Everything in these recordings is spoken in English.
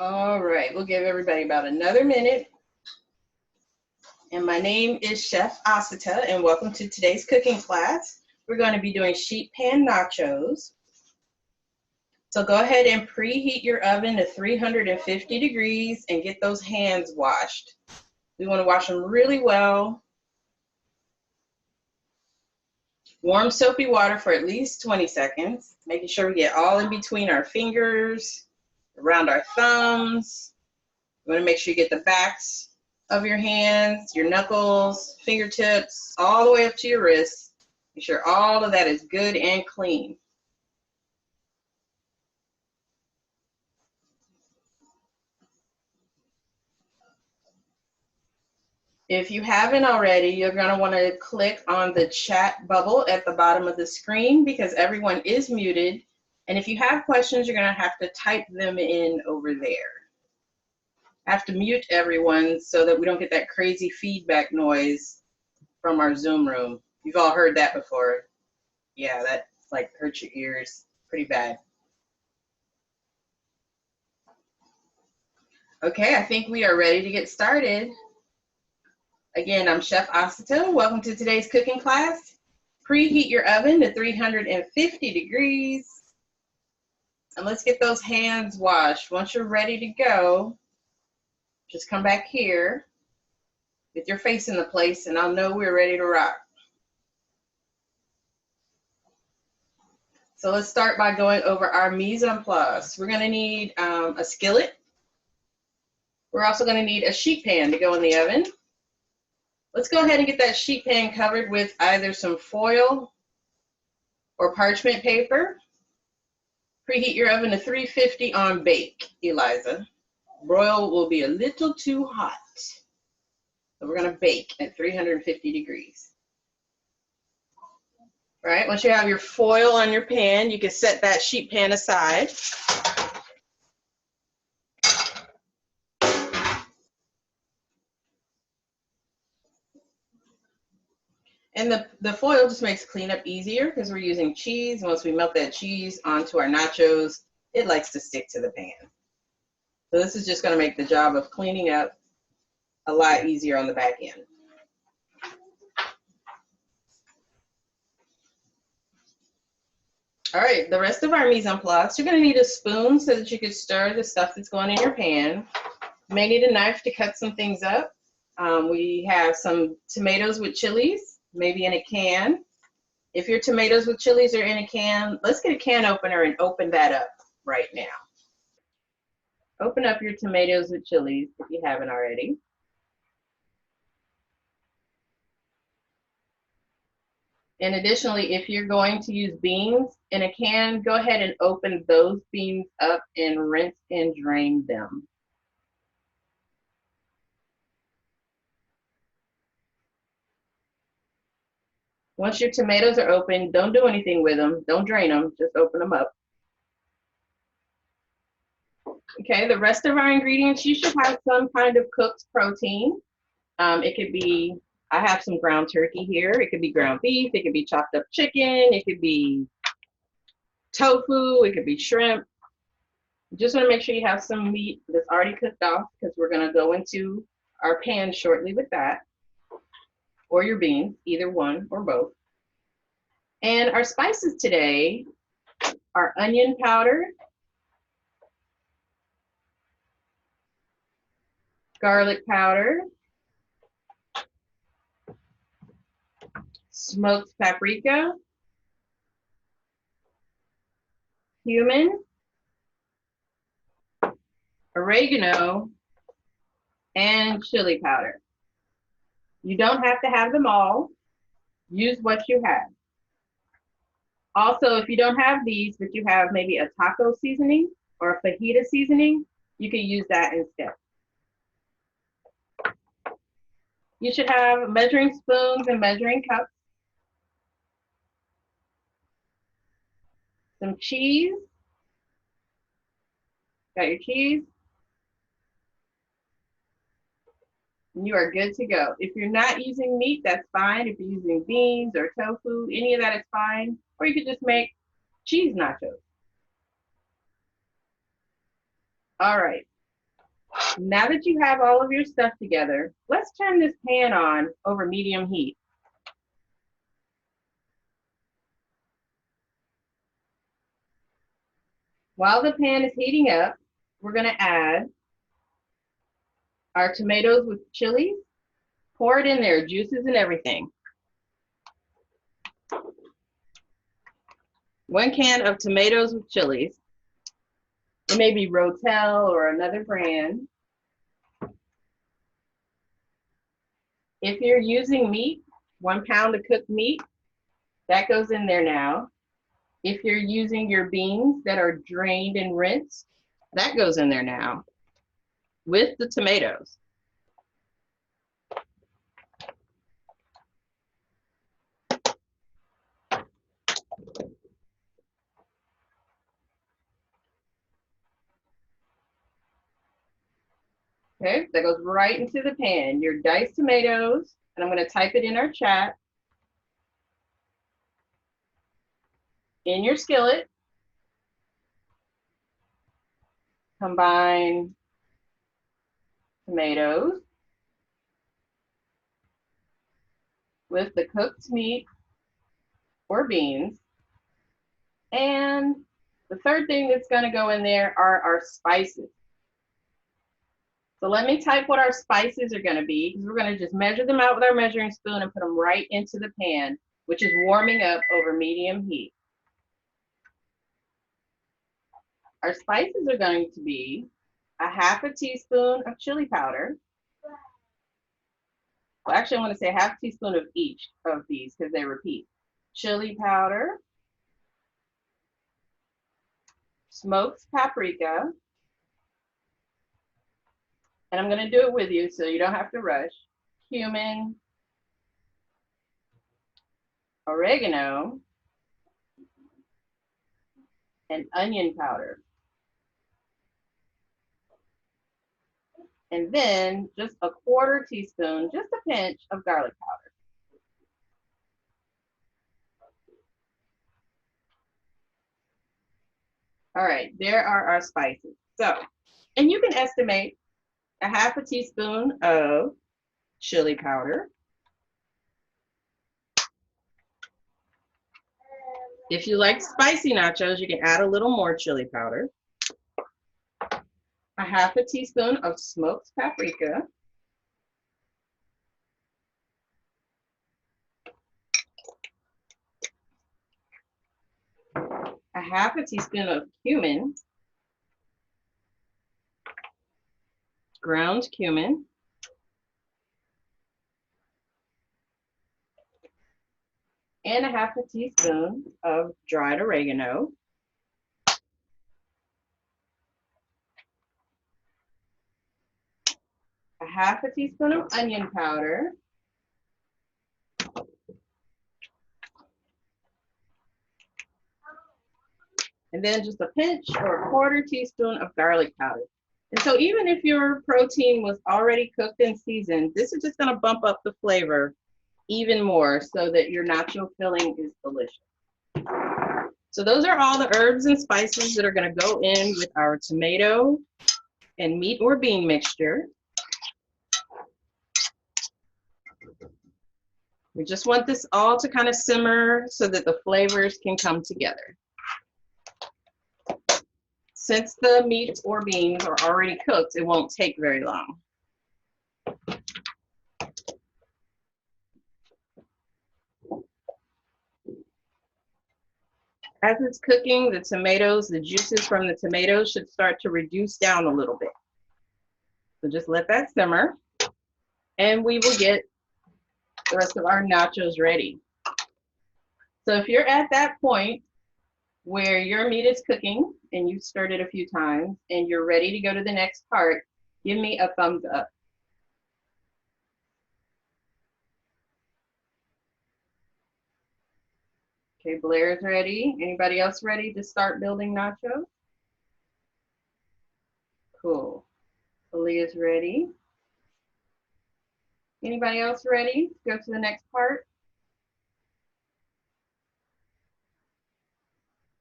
All right, we'll give everybody about another minute. And my name is Chef Asata, and welcome to today's cooking class. We're going to be doing sheet pan nachos. So go ahead and preheat your oven to 350 degrees and get those hands washed. We want to wash them really well. Warm soapy water for at least 20 seconds, making sure we get all in between our fingers, around our thumbs. You want to make sure you get the backs of your hands, your knuckles, fingertips, all the way up to your wrists. Make sure all of that is good and clean. If you haven't already, you're going to want to click on the chat bubble at the bottom of the screen because everyone is muted. And if you have questions, you're going to have to type them in over there. I have to mute everyone so that we don't get that crazy feedback noise from our Zoom room. You've all heard that before. Yeah, that like hurts your ears pretty bad. Okay, I think we are ready to get started. Again, I'm Chef Asata. Welcome to today's cooking class. Preheat your oven to 350 degrees. And let's get those hands washed. Once you're ready to go, just come back here with your face in the place and I'll know we're ready to rock. So let's start by going over our mise en place. We're gonna need a skillet. We're also gonna need a sheet pan to go in the oven. Let's go ahead and get that sheet pan covered with either some foil or parchment paper. Preheat your oven to 350 on bake, Eliza. Broil will be a little too hot. So we're gonna bake at 350 degrees. All right, once you have your foil on your pan, you can set that sheet pan aside. And the foil just makes cleanup easier because we're using cheese. Once we melt that cheese onto our nachos, it likes to stick to the pan. So this is just going to make the job of cleaning up a lot easier on the back end. All right, the rest of our mise en place, you're going to need a spoon so that you can stir the stuff that's going in your pan. You may need a knife to cut some things up. We have some tomatoes with chilies, maybe in a can. If your tomatoes with chilies are in a can, let's get a can opener and open that up right now. Open up your tomatoes with chilies if you haven't already. And additionally, if you're going to use beans in a can, go ahead and open those beans up and rinse and drain them. Once your tomatoes are open, don't do anything with them. Don't drain them, just open them up. Okay, the rest of our ingredients, you should have some kind of cooked protein. It could be, I have some ground turkey here. It could be ground beef. It could be chopped up chicken. It could be tofu. It could be shrimp. You just want to make sure you have some meat that's already cooked off because we're going to go into our pan shortly with that. Or your beans, either one or both. And our spices today are onion powder, garlic powder, smoked paprika, cumin, oregano, and chili powder. You don't have to have them all. Use what you have. Also, if you don't have these, but you have maybe a taco seasoning or a fajita seasoning, you can use that instead. You should have measuring spoons and measuring cups. Some cheese. Got your cheese. And you are good to go. If you're not using meat, that's fine. If you're using beans or tofu, any of that is fine. Or you could just make cheese nachos. All right. Now that you have all of your stuff together, let's turn this pan on over medium heat. While the pan is heating up, we're going to add our tomatoes with chilies. Pour it in there, juices and everything. 1 can of tomatoes with chilies. It may be Rotel or another brand. If you're using meat, 1 pound of cooked meat, that goes in there now. If you're using your beans that are drained and rinsed, that goes in there now with the tomatoes. Okay, that goes right into the pan. Your diced tomatoes, and I'm going to type it in our chat. In your skillet, combine tomatoes with the cooked meat or beans. And the third thing that's going to go in there are our spices. So let me type what our spices are going to be, because we're going to just measure them out with our measuring spoon and put them right into the pan, which is warming up over medium heat. Our spices are going to be a 1/2 teaspoon of chili powder. Well, actually, I want to say a 1/2 teaspoon of each of these because they repeat. Chili powder, smoked paprika, and I'm going to do it with you so you don't have to rush. Cumin, oregano, and onion powder. And then just a 1/4 teaspoon, just a pinch of garlic powder. All right, there are our spices. So, and you can estimate a 1/2 teaspoon of chili powder. If you like spicy nachos, you can add a little more chili powder. A 1/2 teaspoon of smoked paprika. A 1/2 teaspoon of cumin, ground cumin. And a 1/2 teaspoon of dried oregano. A 1/2 teaspoon of onion powder. And then just a pinch or a 1/4 teaspoon of garlic powder. And so even if your protein was already cooked and seasoned, this is just going to bump up the flavor even more so that your nacho filling is delicious. So those are all the herbs and spices that are going to go in with our tomato and meat or bean mixture. We just want this all to kind of simmer so that the flavors can come together. Since the meat or beans are already cooked, it won't take very long. As it's cooking, the tomatoes, the juices from the tomatoes should start to reduce down a little bit. So just let that simmer, and we will get the rest of our nachos ready. So if you're at that point where your meat is cooking and you've stirred it a few times and you're ready to go to the next part, give me a thumbs up. Okay, Blair's ready. Anybody else ready to start building nachos? Cool. Aaliyah's ready. Anybody else ready to go to the next part?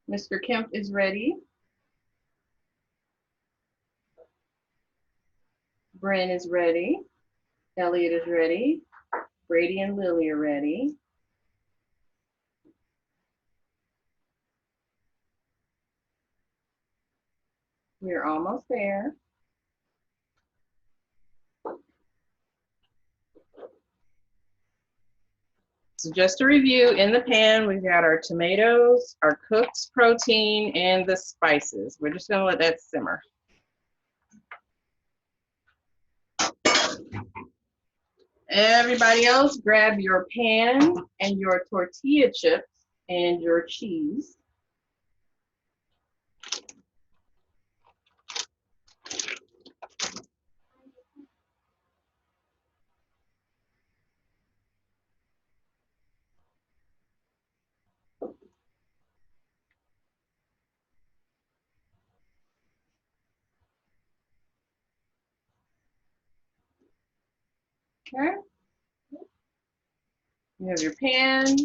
Mr. Kemp is ready. Bryn is ready. Elliot is ready. Brady and Lily are ready. We're almost there. So just to review, in the pan, we've got our tomatoes, our cooked protein, and the spices. We're just gonna let that simmer. Everybody else, grab your pan and your tortilla chips and your cheese. Okay. You have your pan,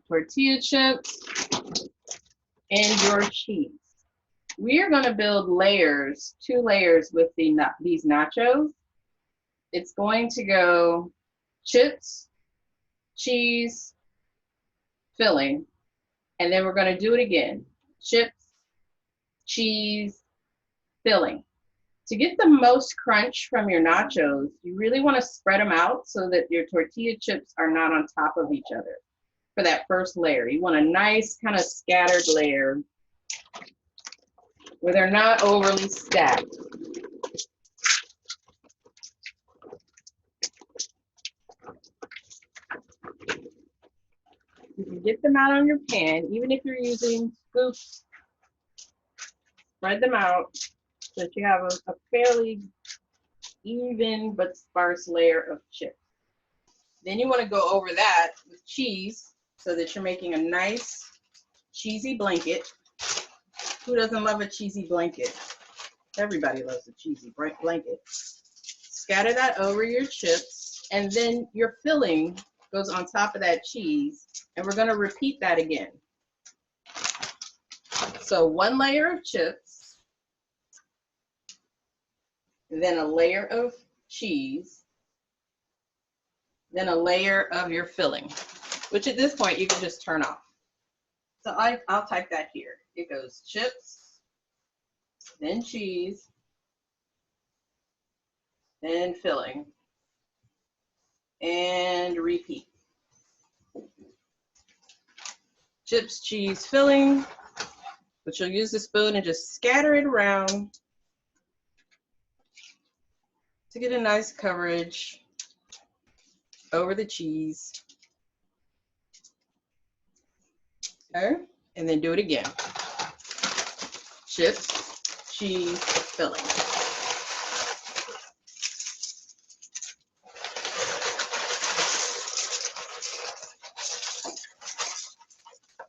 tortilla chips, and your cheese. We are going to build layers, 2 layers with these nachos. It's going to go chips, cheese, filling, and then we're going to do it again. Chips, cheese, filling. To get the most crunch from your nachos, you really want to spread them out so that your tortilla chips are not on top of each other for that first layer. You want a nice kind of scattered layer where they're not overly stacked. You can get them out on your pan, even if you're using scoops, spread them out so that you have a fairly even but sparse layer of chips. Then you want to go over that with cheese so that you're making a nice cheesy blanket. Who doesn't love a cheesy blanket? Everybody loves a cheesy blanket. Scatter that over your chips, and then your filling goes on top of that cheese, and we're going to repeat that again. So 1 layer of chips, then a layer of cheese, then a layer of your filling, which at this point you can just turn off. So I'll type that here. It goes chips, then cheese, then filling, and repeat. Chips, cheese, filling, but you'll use the spoon and just scatter it around to get a nice coverage over the cheese. Okay, and then do it again. Chips, cheese, filling.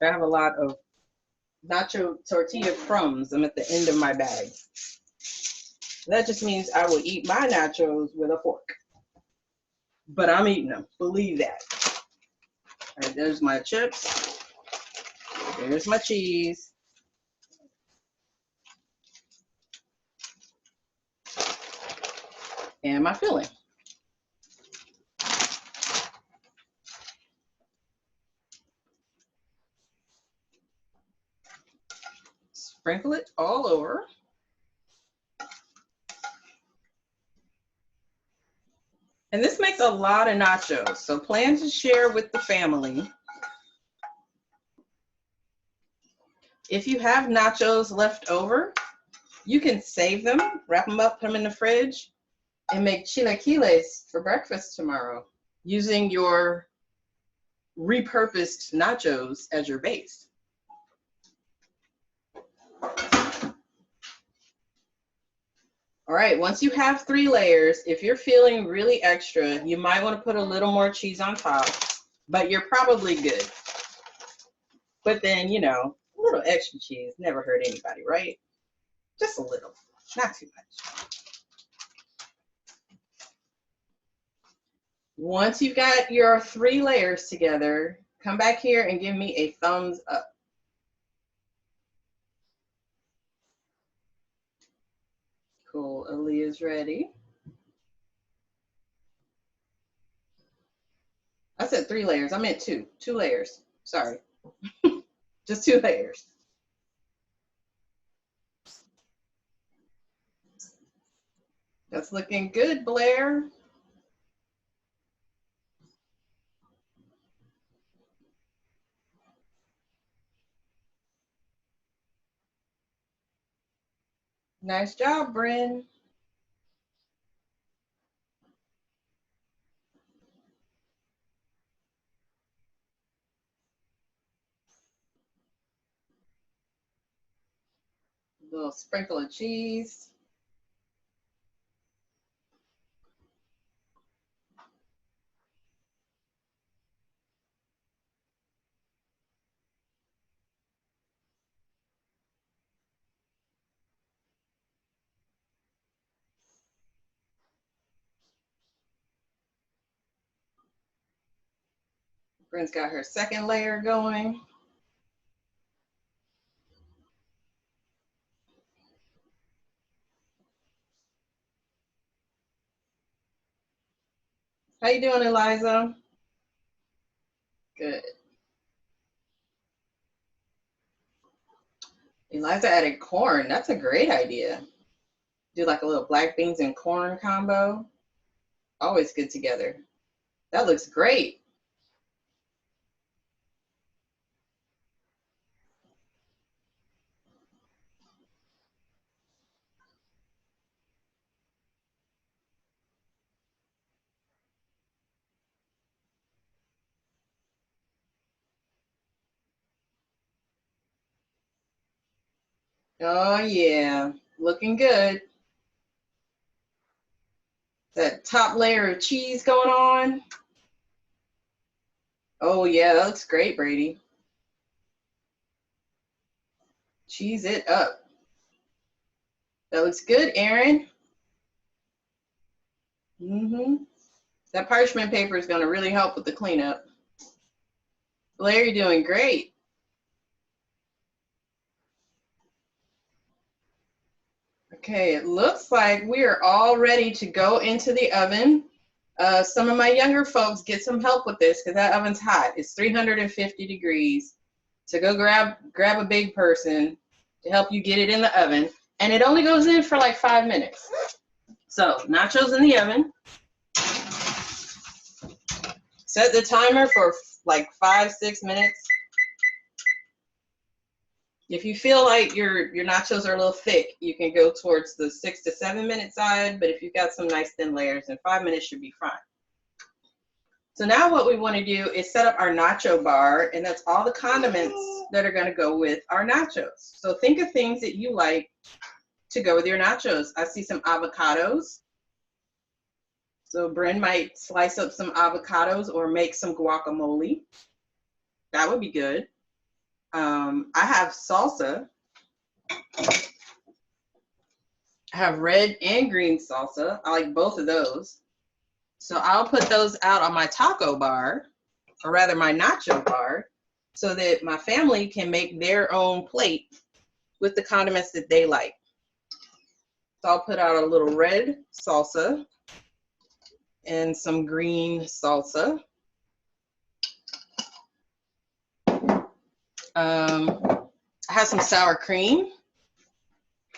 I have a lot of nacho tortilla crumbs. I'm at the end of my bag. That just means I will eat my nachos with a fork. But I'm eating them, believe that. All right, there's my chips. There's my cheese. And my filling. Sprinkle it all over. And this makes a lot of nachos, so plan to share with the family. If you have nachos left over, you can save them, wrap them up, put them in the fridge, and make chilaquiles for breakfast tomorrow using your repurposed nachos as your base. All right, once you have 3 layers, if you're feeling really extra, you might want to put a little more cheese on top, but you're probably good. But then, you know, a little extra cheese never hurt anybody, right? Just a little, not too much. Once you've got your 3 layers together, come back here and give me a thumbs up. Cool, Aaliyah. chili is ready. I said 3 layers. I meant 2. 2 layers. Sorry. Just 2 layers. That's looking good, Blair. Nice job, Bryn. A little sprinkle of cheese. Bryn's got her second layer going. How you doing, Eliza? Good. Eliza added corn. That's a great idea. Do like a little black beans and corn combo. Always good together. That looks great. Oh yeah, looking good. That top layer of cheese going on. Oh yeah, that looks great, Brady. Cheese it up. That looks good, Aaron. That parchment paper is going to really help with the cleanup. Blair, you're doing great. Okay, it looks like we are all ready to go into the oven. Some of my younger folks get some help with this because that oven's hot. It's 350 degrees. So go grab a big person to help you get it in the oven. And it only goes in for like 5 minutes. So nachos in the oven. Set the timer for like 5-6 minutes. If you feel like your nachos are a little thick, you can go towards the 6 to 7 minute side. But if you've got some nice thin layers, then 5 minutes should be fine. So now what we want to do is set up our nacho bar, and that's all the condiments that are going to go with our nachos. So think of things that you like to go with your nachos. I see some avocados. So Bryn might slice up some avocados or make some guacamole. That would be good. I have salsa. I have red and green salsa. I like both of those. So I'll put those out on my taco bar, or rather my nacho bar, so that my family can make their own plate with the condiments that they like. So I'll put out a little red salsa and some green salsa. I have some sour cream.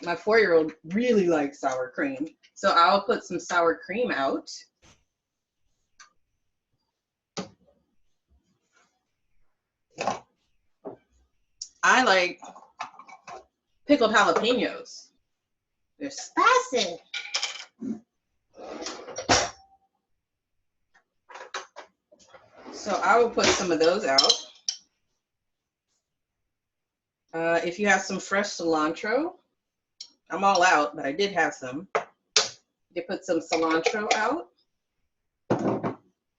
My 4-year-old really likes sour cream. So I'll put some sour cream out. I like pickled jalapenos. They're spicy. So I will put some of those out. If you have some fresh cilantro, I'm all out, but I did have some. You put some cilantro out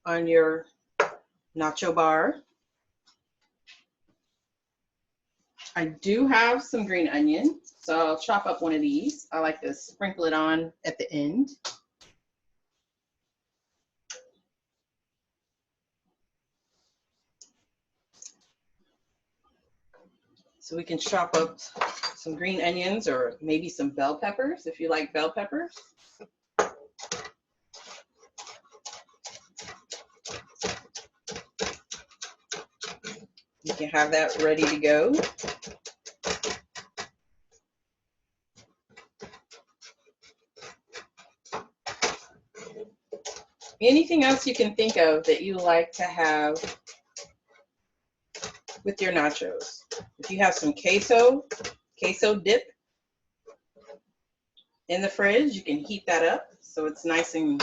on your nacho bar. I do have some green onion, so I'll chop up one of these. I like to sprinkle it on at the end. So we can chop up some green onions or maybe some bell peppers if you like bell peppers. You can have that ready to go. Anything else you can think of that you like to have with your nachos. If you have some queso dip in the fridge, you can heat that up so it's nice and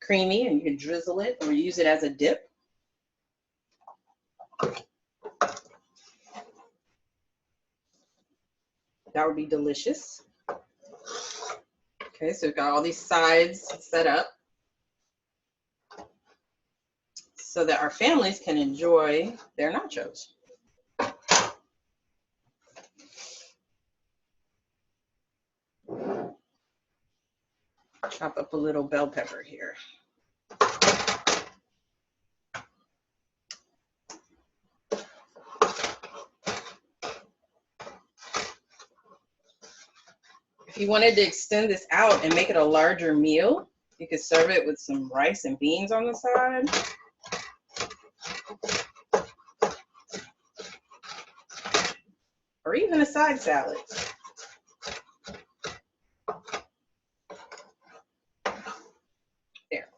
creamy, and you can drizzle it or use it as a dip. That would be delicious. Okay, so we've got all these sides set up so that our families can enjoy their nachos. Chop up a little bell pepper here. If you wanted to extend this out and make it a larger meal, you could serve it with some rice and beans on the side. Or even a side salad. There.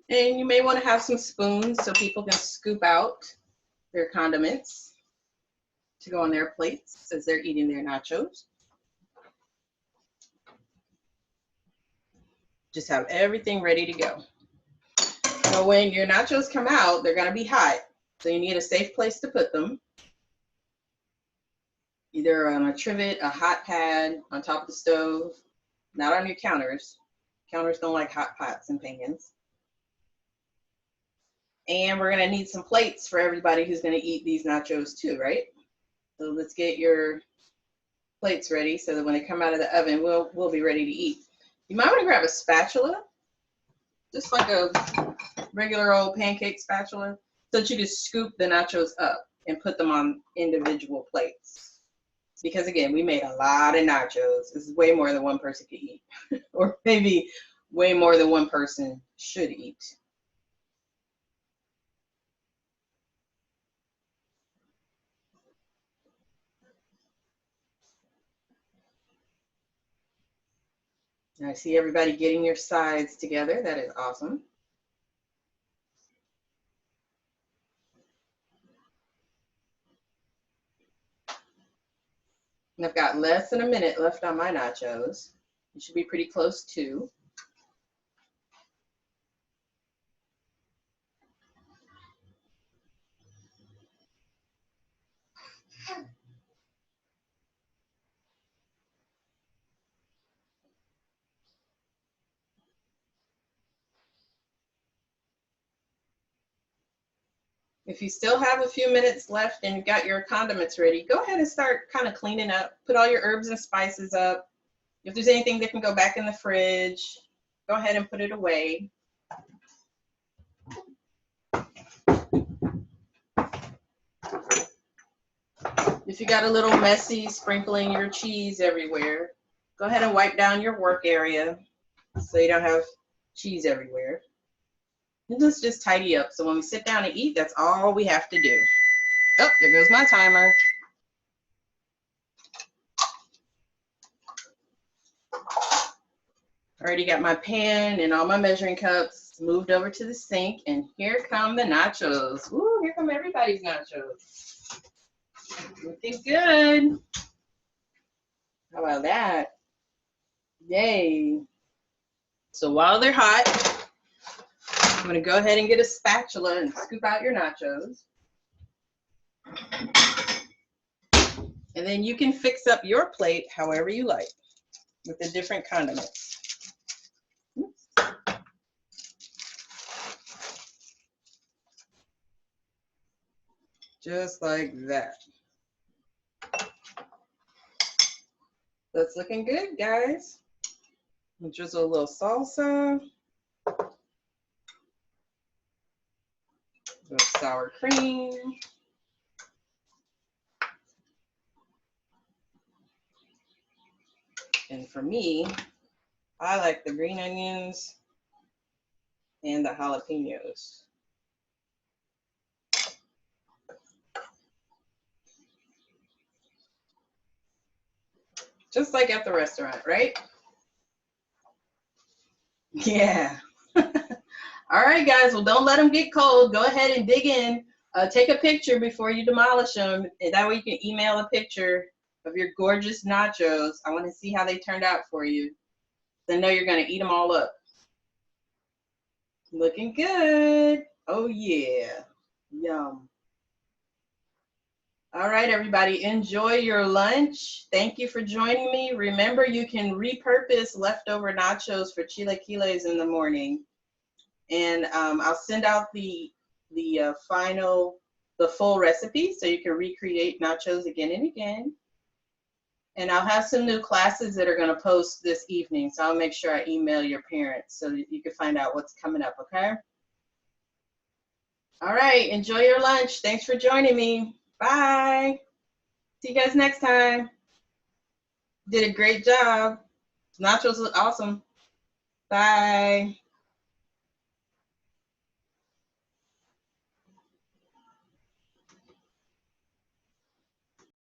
And you may want to have some spoons so people can scoop out their condiments to go on their plates as they're eating their nachos. Just have everything ready to go. So when your nachos come out, they're going to be hot. So you need a safe place to put them. Either on a trivet, a hot pad, on top of the stove, not on your counters. Counters don't like hot pots and pans. And we're going to need some plates for everybody who's going to eat these nachos too, right? So let's get your plates ready so that when they come out of the oven, we'll be ready to eat. You might want to grab a spatula, just like a regular old pancake spatula, so that you can scoop the nachos up and put them on individual plates. Because again, we made a lot of nachos. This is way more than one person could eat, or maybe way more than one person should eat. I see everybody getting your sides together. That is awesome. And I've got less than a minute left on my nachos. You should be pretty close too. If you still have a few minutes left and you've got your condiments ready, go ahead and start kind of cleaning up. Put all your herbs and spices up. If there's anything that can go back in the fridge, go ahead and put it away. If you got a little messy sprinkling your cheese everywhere, go ahead and wipe down your work area so you don't have cheese everywhere. And let's just tidy up so when we sit down to eat, that's all we have to do. Oh, there goes my timer. Already got my pan and all my measuring cups moved over to the sink, and here come the nachos. Woo, here come everybody's nachos. Looking good. How about that? Yay. So while they're hot, I'm gonna go ahead and get a spatula and scoop out your nachos. And then you can fix up your plate however you like with the different condiments. Just like that. That's looking good, guys. Drizzle a little salsa. with sour cream. And for me, I like the green onions and the jalapenos. Just like at the restaurant, right? Yeah. All right, guys. Well, don't let them get cold. Go ahead and dig in. Take a picture before you demolish them. And that way you can email a picture of your gorgeous nachos. I want to see how they turned out for you. I know you're going to eat them all up. Looking good. Oh, yeah. Yum. All right, everybody. Enjoy your lunch. Thank you for joining me. Remember, you can repurpose leftover nachos for chilaquiles in the morning. And I'll send out the full recipe so you can recreate nachos again and again. And I'll have some new classes that are going to post this evening, so I'll make sure I email your parents so that you can find out what's coming up, okay? All right, enjoy your lunch. Thanks for joining me. Bye. See you guys next time. Did a great job. Nachos look awesome. Bye.